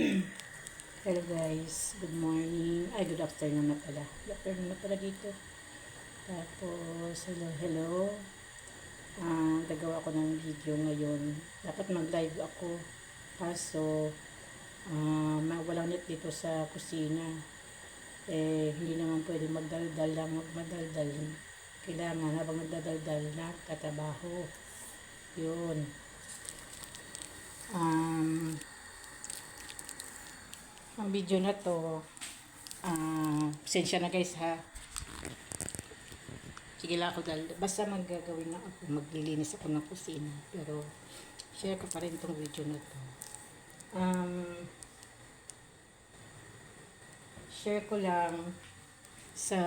Hello guys, good morning. Ay, good afternoon na pala. Good afternoon na pala dito. Tapos, hello. Gagawa ko ng video ngayon. Dapat mag-live ako. Kaso, walang net dito sa kusina. Hindi naman pwede magdaldal lang, magmadaldal. Kailangan habang nagdadaldal na katrabaho. Yun. Ang video na to, pasensya na guys ha. Sige lang ako dahil basta maggagawin na ako, maglilinis ako ng kusina. Pero share ko pa rin tong video na to. Share ko lang sa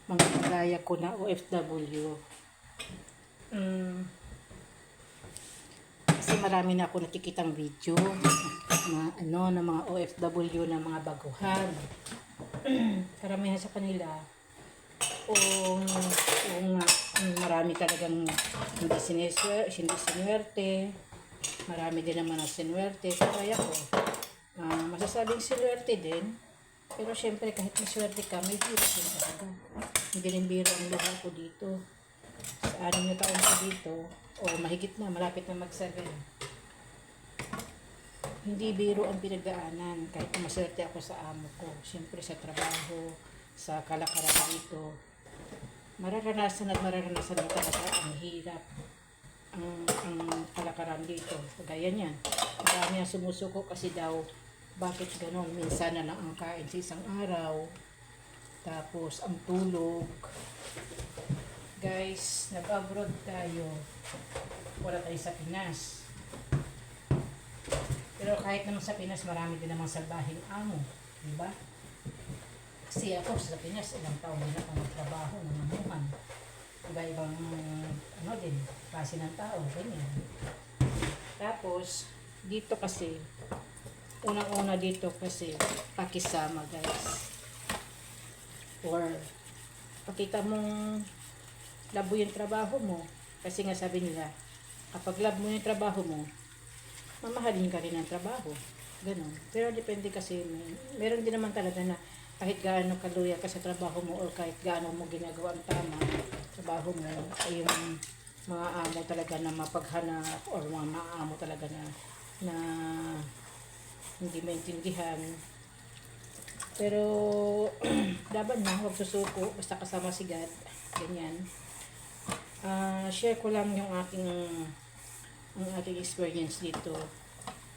mga kagaya ko na OFW. Kasi marami na ako nakikitang video na ng mga OFW na mga baguhan. Karamihan sa kanila kung marami talagang hindi sinuwerte, marami din naman ang sinuwerte. Kaya ko masasabing sinuwerte din, pero syempre kahit maswerte ka, may hirap din talaga. Hindi rin biro ang luha ko dito. Sa 6 na taon ko dito, o mahigit na, malapit na mag-7. Hindi biro ang pinagdaanan kahit maswerte ako sa amo ko. Siyempre sa trabaho, sa kalakaran dito, mararanasan mo talaga ang hirap ang kalakaran dito. Kagaya niyan, marami ang sumusuko kasi daw bakit ganon, minsan na lang ang kain sa isang araw, tapos ang tulog. Guys, nag-abroad tayo, wala tayo sa Pinas. Pero kahit naman sa Pinas, marami din namang salbahing amo. Diba? Kasi ako sa Pinas, ilang taon din ako magtrabaho ng manuhan. Iba-ibang, klase ng tao, ganyan. Tapos, dito kasi, unang-una dito kasi, pakisama guys. Or, pakita mong labo yung trabaho mo. Kasi nga sabi nila, kapag love mo yung trabaho mo, mamahalin ka rin ang trabaho. Ganon. Pero depende kasi, meron din naman talaga na kahit gaano kaluya ka sa trabaho mo or kahit gaano mo ginagawa ang tama trabaho mo, ay yung mga amo talaga na mapaghanap or mga amo talaga na hindi maintindihan. Pero laban na, huwag susuko, basta kasama si God. Ganyan. Share ko lang yung ang ating experience dito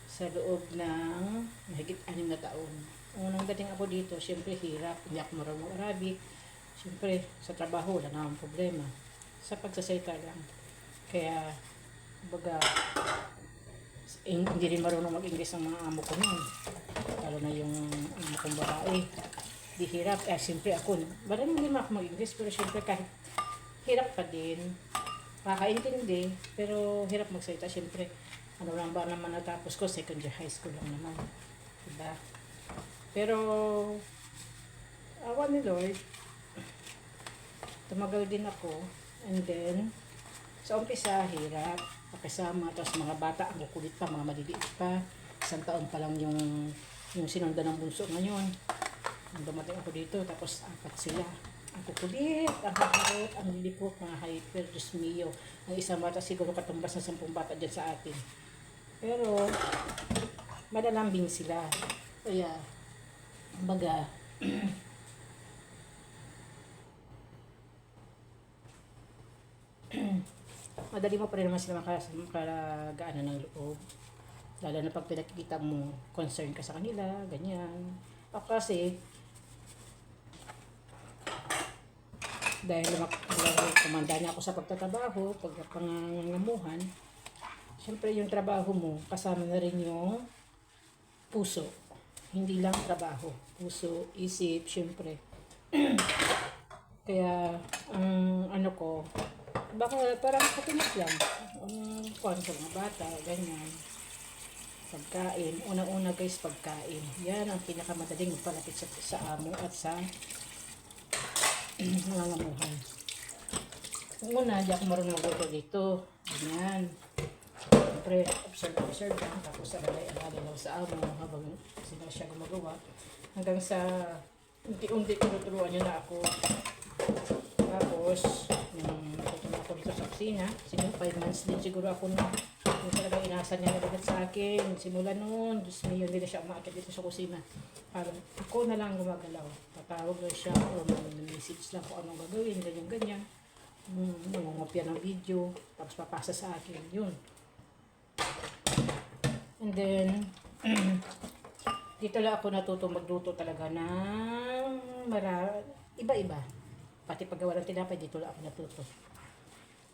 sa loob ng mahigit 6 na taon. Unang dating ako dito, syempre hirap, hindi ako marunong Arabic. Syempre, sa trabaho, wala namang problema. Sa pagsasalita lang. Kaya, baga, hindi rin marunong mag-English ang mga amo ko nun. Lalo na yung amo kong babae. Di hirap. Syempre ako, marunong din ako mag-English, pero syempre kahit hirap pa din. Kakaintindi, pero hirap magsalita. Syempre, ano lang ba naman natapos ko? Second year high school lang naman. Diba? Pero, awa ni Lord, tumagal din ako. And then, sa umpisa, hirap. Pakisama, tapos mga bata, ang kukulit pa, mga maliliit pa. 1 taon pa lang yung sinundan ng bunso ngayon. Nung dumating ako dito, tapos 4 sila. Ang kukulit, ang kakarot, ang lilipot, mga hyper, Diyos mio. Ang isang bata siguro katumbas na 10 bata dyan sa atin. Pero, malalambing sila. Kaya, baga, madali mo pa rin naman sila makalagaanan ng loob. Lalo na pag pinakikita mo, concern ka sa kanila, ganyan. Ako kasi, dahil kumanda niya ako sa pagtatrabaho, pagpangangamuhan, syempre yung trabaho mo, kasama na rin yung puso. Hindi lang trabaho. Puso, isip, syempre. Kaya, ang ko, baka parang kapinas lang. Kuhan sa mga bata, ganyan. Pagkain. Unang-una guys, pagkain. Yan ang pinakamadaling palapit sa amo at sa nangangamuhan. Una, di ako marunong magluto dito. Ganyan. siyempre, observe lang. Tapos alay-alala lang sa amo habang sila siya gumagawa. Hanggang sa unti-unti tinuturuan niya na ako. Tapos, nung natutunan ako dito sa kusina, siguro 5 months din siguro ako na yung talagang inasa niya na sa akin. Simula noon, Diyos me, hindi na siya umakit dito sa kusina. Parang ako na lang gumagalaw. Tatawag lang siya o message lang kung anong gagawin, ganyan-ganyan. Nangungopia ng video, tapos papasa sa akin. Yun. And then, dito lang ako natutong magluto talaga ng iba-iba. Pati paggawa ng tinapay, dito lang ako natuto.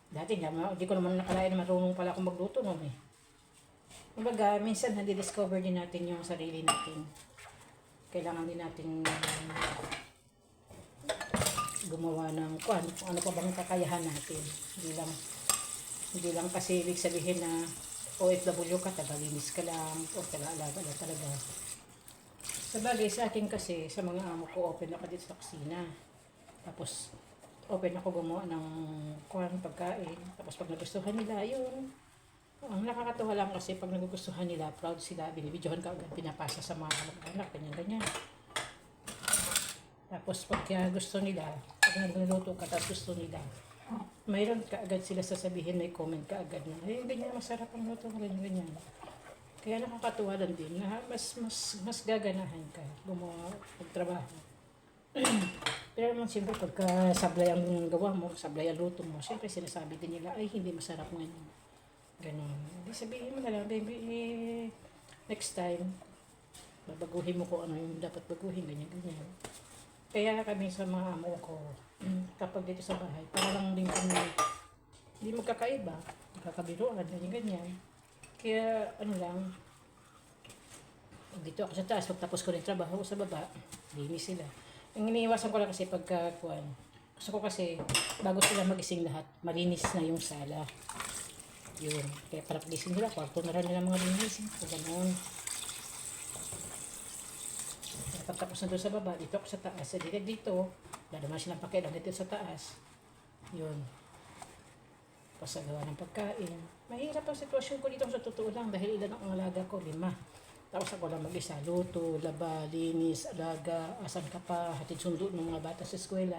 Dati hindi ko naman nakalain na marunong pala akong magluto noon eh. Kumbaga, minsan nadi-discover din natin yung sarili natin. Kailangan din natin gumawa ng kung ano pa bang kakayahan natin. Hindi lang kasi ibig sabihin na OFW ka, tagalinis ka lang, o taga-alaga lang talaga. Sa bagay sa akin kasi, sa mga amo ko, open ako dito sa kusina. Tapos, open ako gumawa ng pagkain. Tapos pag nagustuhan nila, yun. Ang nakakatawa lang kasi pag nagugustuhan nila, proud sila, binibidyohan ka agad, pinapasa sa mga anak, ganyan-ganyan. Tapos pag gusto nila, pag nagluluto ka, tapos gusto nila, mayroon ka agad sila sasabihin, may comment ka agad na, ganyan, masarap ang luto, ganyan-ganyan. Kaya nakakatuwa lang din na mas gaganahan ka gumawa, magtrabaho. Pero naman siyempre pagka sablay ang gawa mo, sablay ang luto mo, siyempre sinasabi din nila, ay hindi masarap ngayon. Ganon. Hindi sabihin mo na lang, baby, next time, babaguhin mo kung ano yung dapat baguhin, ganyan-ganyan. Kaya kami sa mga amo ko, kapag dito sa bahay, para lang din kami, hindi magkakaiba, magkakabiruan, ganyan-ganyan. Kaya ano lang, dito ako sa taas, pagtapos ko rin trabaho sa baba, linis sila. Ang iniiwasan ko lang kasi pagkakuan. Gusto ko kasi, bago sila magising lahat, malinis na yung sala. Yun. Kaya para pagising nila, kwarto na rin nila mga linis. O gano'n. Pagtapos na doon sa baba, dito ako sa taas. Dito, dadaman silang pakialam dito sa taas. Yun. Pasagawa ng pagkain. Mahirap ang sitwasyon ko dito sa totoo lang dahil ilan ang alaga ko, 5. Tapos ako lang mag-isa, luto, laba, linis, alaga, asan ka pa, hatid sundo ng mga bata sa eskwela.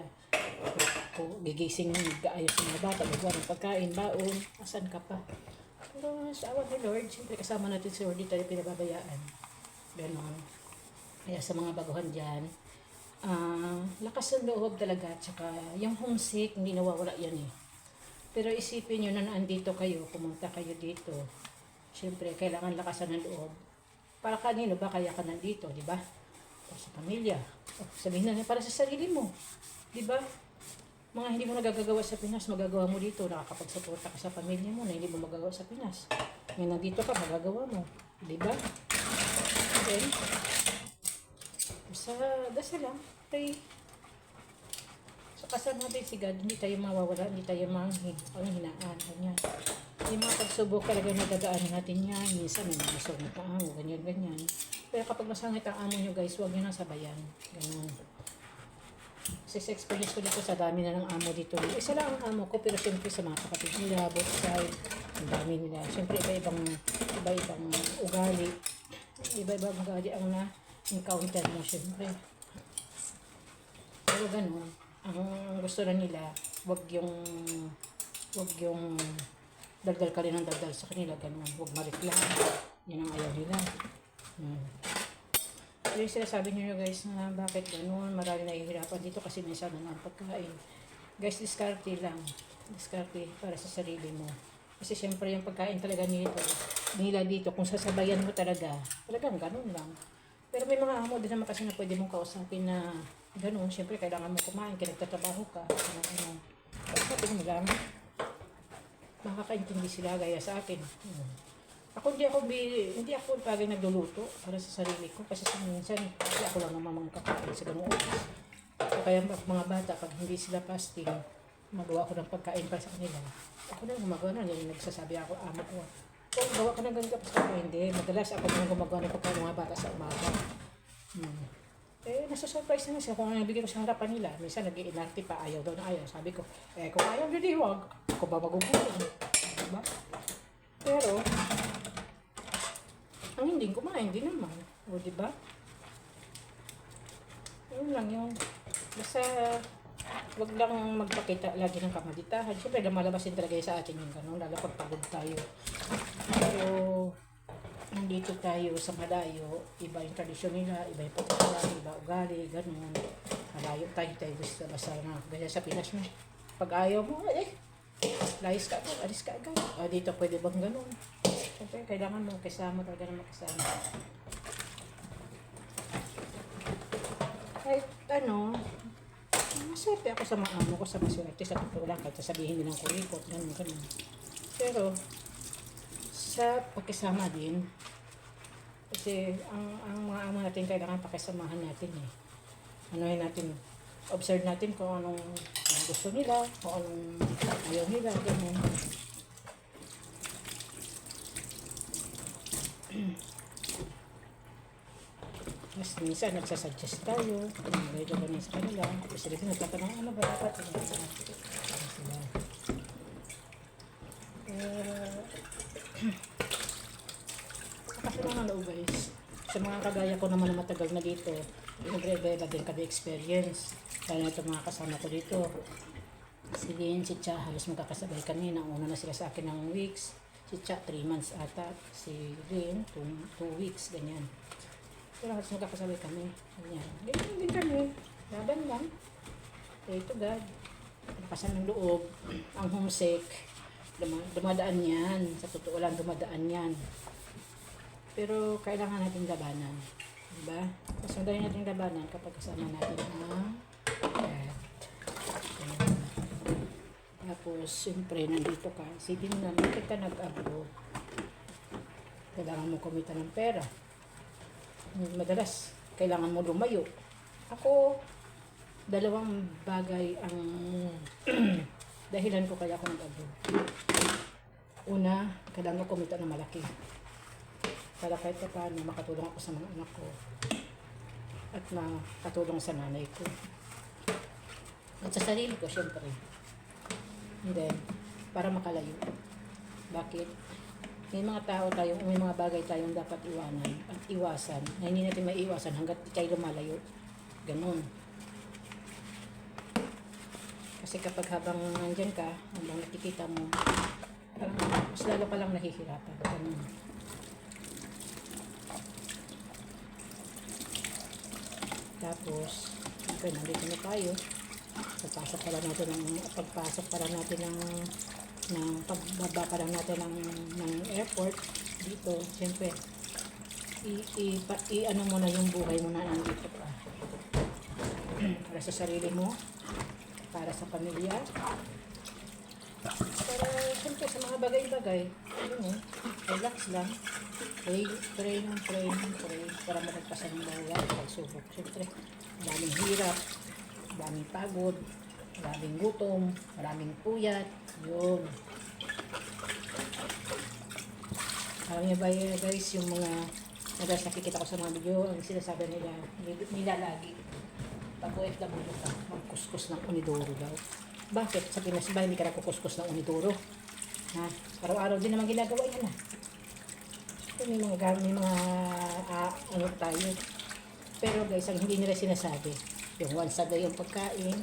Kung gigising, gaayos ng mga bata, magawa ng pagkain, baon, asan ka pa. Pero sa awan ni Lord, siyempre kasama natin si Lord, di tayo pinababayaan. Ganon. Kaya sa mga baguhan dyan, lakas ng loob talaga, tsaka yung homesick, hindi nawawala yan eh. Pero isipin nyo na naandito kayo, pumunta kayo dito, siyempre kailangan lakasan ng loob. Para kanino ba kaya ka nandito, di ba? Para sa pamilya. O, sabihin na para sa sarili mo. Di ba? Mga hindi mo nagagawa sa Pinas, magagawa mo dito. Nakakapagsuporta ka sa pamilya mo na hindi mo magagawa sa Pinas. Ngayon nandito ka, magagawa mo. Di ba? Okay? Basta dasal lang. Pray. So kasama natin si God, hindi tayo mawawala, hindi tayo hinaan. Ganyan. Yung mga pagsubok talaga nadadaanan natin yan. Minsan may mga masungit ang amo, ganyan-ganyan. Pero kapag masangit ang amo nyo guys, huwag nyo nang sabayan. Ganun. Kasi sa experience ko dito, sa dami na ng amo dito. Isa lang ang amo ko, pero siyempre sa mga kapatid nila, both side, ang dami nila. Siyempre iba-ibang ugali. Iba-ibang ugali ang na-encounter mo siyempre. Pero ganun, ang gusto na nila, wag yung dagdal ka rin ng dagdal sa kanila, ganun. Huwag mareklamo. Yan ang ayaw nila. Pero yung sinasabi nyo guys na bakit ganun, marami nahihirapan dito kasi minsan na ang pagkain. Guys, diskarte lang. Diskarte para sa sarili mo. Kasi syempre yung pagkain talaga nila dito, kung sasabayan mo talagang ganun lang. Pero may mga amo din naman kasi na pwede mong kausapin na ganun. Syempre kailangan mo kumain, kaya nagtatrabaho ka. Kausapin mo lang. Makakaintindi sila gaya sa akin. Ako hindi ako pagay nagluluto para sa sarili ko kasi minsan kasi ako lang naman kakain sa ganung oras. So, kaya mga bata pag hindi sila fasting, magawa ko ng pagkain para sa kanila. Ako na gumagawa na, yung nagsasabi ako amo ko. Kung gawa ka ng ganito tapos ako hindi, madalas ako na gumagawa ng pagkain ng mga bata sa umaga. Nasa-surprise na siya kung ano nabigay ko sa harapan nila. Minsan nag-iinarte pa, ayaw daw na ayaw. Sabi ko, kung ayaw, hindi, huwag. Ako ba magugulo? Diba? Pero, ang hindi kumain, hindi naman. O, diba? Yun lang yun. Basta, wag lang magpakita lagi ng kamalitahan. Siyempre, lumalabas din talaga sa atin yung gano'n, lalo pag pagod tayo. Pero, nandito tayo sa malayo, iba yung tradisyon nila, iba yung pagkakalaan, iba ugali, gano'n. Malayo tayo gusto basta na, gaya sa Pinas na. Pag ayaw mo, layas ka agad, alis ka agad. Dito pwede bang gano'n? Siyempre, kailangan mo kasama talaga na makasama. Kahit ano, maswerte ako sa mga amo ko sa maswerte sa totoo lang kahit sabihin nilang kuripot, ganun. Pero, sa pagkasama din, kasi ang mga amo natin kailangan pakisamahan natin eh. Anuhin natin, observe natin kung anong gusto nila, kung anong ayaw nila, ganun. Mas minsan nagsasuggest tayo, medyo ganun sa kanila. Tapos sila nagtatanong, ano ba dapat? Sila. Kasi naman loob guys, sa mga kagaya ko naman na matagal na dito, iba-iba din kami experience. Kaya ito mga kasama ko dito. Si Lynn, si Cha, halos magkakasabay kami. Nauna na sila sa akin ng weeks. Si Cha, 3 months ata. Si Lynn, 2 weeks, ganyan. Pero halos magkakasabay kami. Ganyan. Ganyan din kami. Laban lang. Pray to God. Nakasan ng loob. Ang homesick. Dumadaan yan. Sa totoo lang, dumadaan yan. Pero kailangan natin labanan. Diba? Mas madali natin labanan kapag kasama natin ang cat. Tapos, siyempre, nandito ka. Isipin mo na, bakit ka nag-abroad? Kailangan mo kumita ng pera. Madalas, kailangan mo lumayo. Ako, dalawang bagay ang dahilan ko kaya ako nag-abroad. Una, kailangan ko kumita ng malaki. Para kahit paano makatulong ako sa mga anak ko. At makatulong sa nanay ko. At sa sarili ko, syempre. And then, para makalayo. Bakit? May mga tao tayo, may mga bagay tayong dapat iwanan at iwasan na hindi natin maiiwasan hanggat tayo lumalayo. Ganun. Kasi kapag habang nandyan ka, habang nakikita mo, parang mas lalo ka lang nahihirapan. Ganun. Tapos, okay, nandito na tayo. Pagpasok pala natin ng pagbaba pa lang natin ng airport dito, siyempre ano mo na yung buhay mo na nandito pa. Para sa sarili mo, para sa pamilya, para siyempre sa mga bagay-bagay, relax lang, pray para malagpasan ng bawat pagsubok. Siyempre, daming hirap, daming pagod, maraming gutom, maraming puyat, yun. Alam niyo ba guys, yung mga madalas nakikita ko sa mga video, ang sinasabi nila lagi, pag OFW ka, magkuskus ng unidoro daw. Bakit? Sa Pinas ba hindi ka nagkukuskus ng unidoro? Ha? Araw-araw din naman ginagawa yan ha. May mga ano tayo. Pero guys, ang hindi nila sinasabi, yung once a day yung pagkain,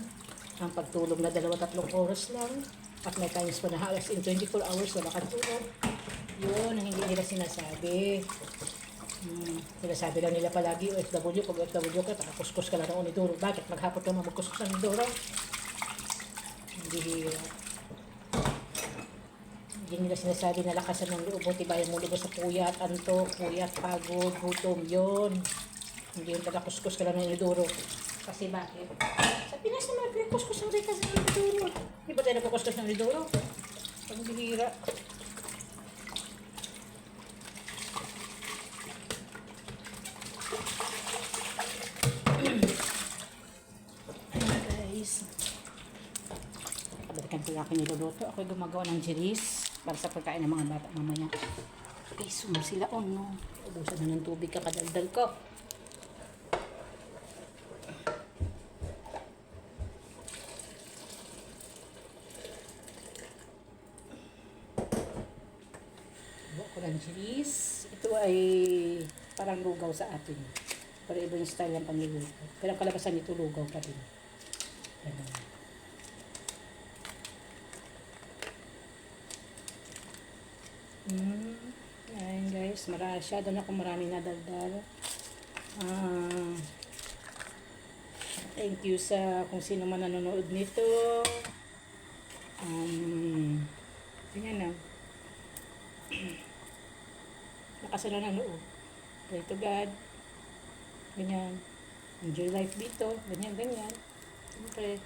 ang pagtulog na 2-3 oras lang, at may times pa na halos in 24 hours wala kang tulog. Yun ang hindi nila sinasabi. Sinasabi lang nila palagi, OFW, pag OFW ka, nakakuskus ka lang ng unidoro. Bakit? Maghapon ka magkuskus ng unidoro? Hindi hirap. Hindi nila sinasabi na lakasan ng loob mo, tibayan mo lubos sa puyat, antok, puyat, pagod, gutom, yun. Hindi yung taga-kuskus ka lang ng unidoro. Kasi bakit? Sa Pinas naman, pinagkuskus ng rikas ng unidoro. Hindi ba tayo nagkukuskus ng unidoro? Ang bihira. Guys, balikan ko yung aking niluluto. Ako'y gumagawa ng jelis para sa pagkain ng mga bata mamaya. Okay, sila no. Ubusan na ng tubig kakadaldal ko. Chinese. Ito ay parang lugaw sa atin. Pero iba yung style ng panlulugaw. Pero ang kalabasan nito lugaw pa din. Ganun. Ayan guys, masyado na akong marami nadaldal. Thank you sa kung sino man nanonood nito. Ganyan na. Nakasala na noo. Pray to God. Ganyan. Enjoy life dito. Ganyan, ganyan. Siyempre,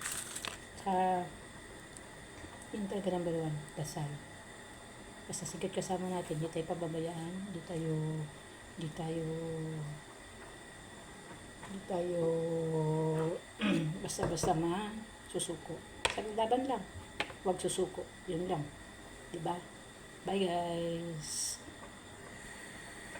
yun talaga number one. Dasal. Basta sigit kasama natin. Di tayo pababayaan. Di tayo basta-basta susuko. Sa laban lang. Huwag susuko. Yun lang. Diba? Bye guys.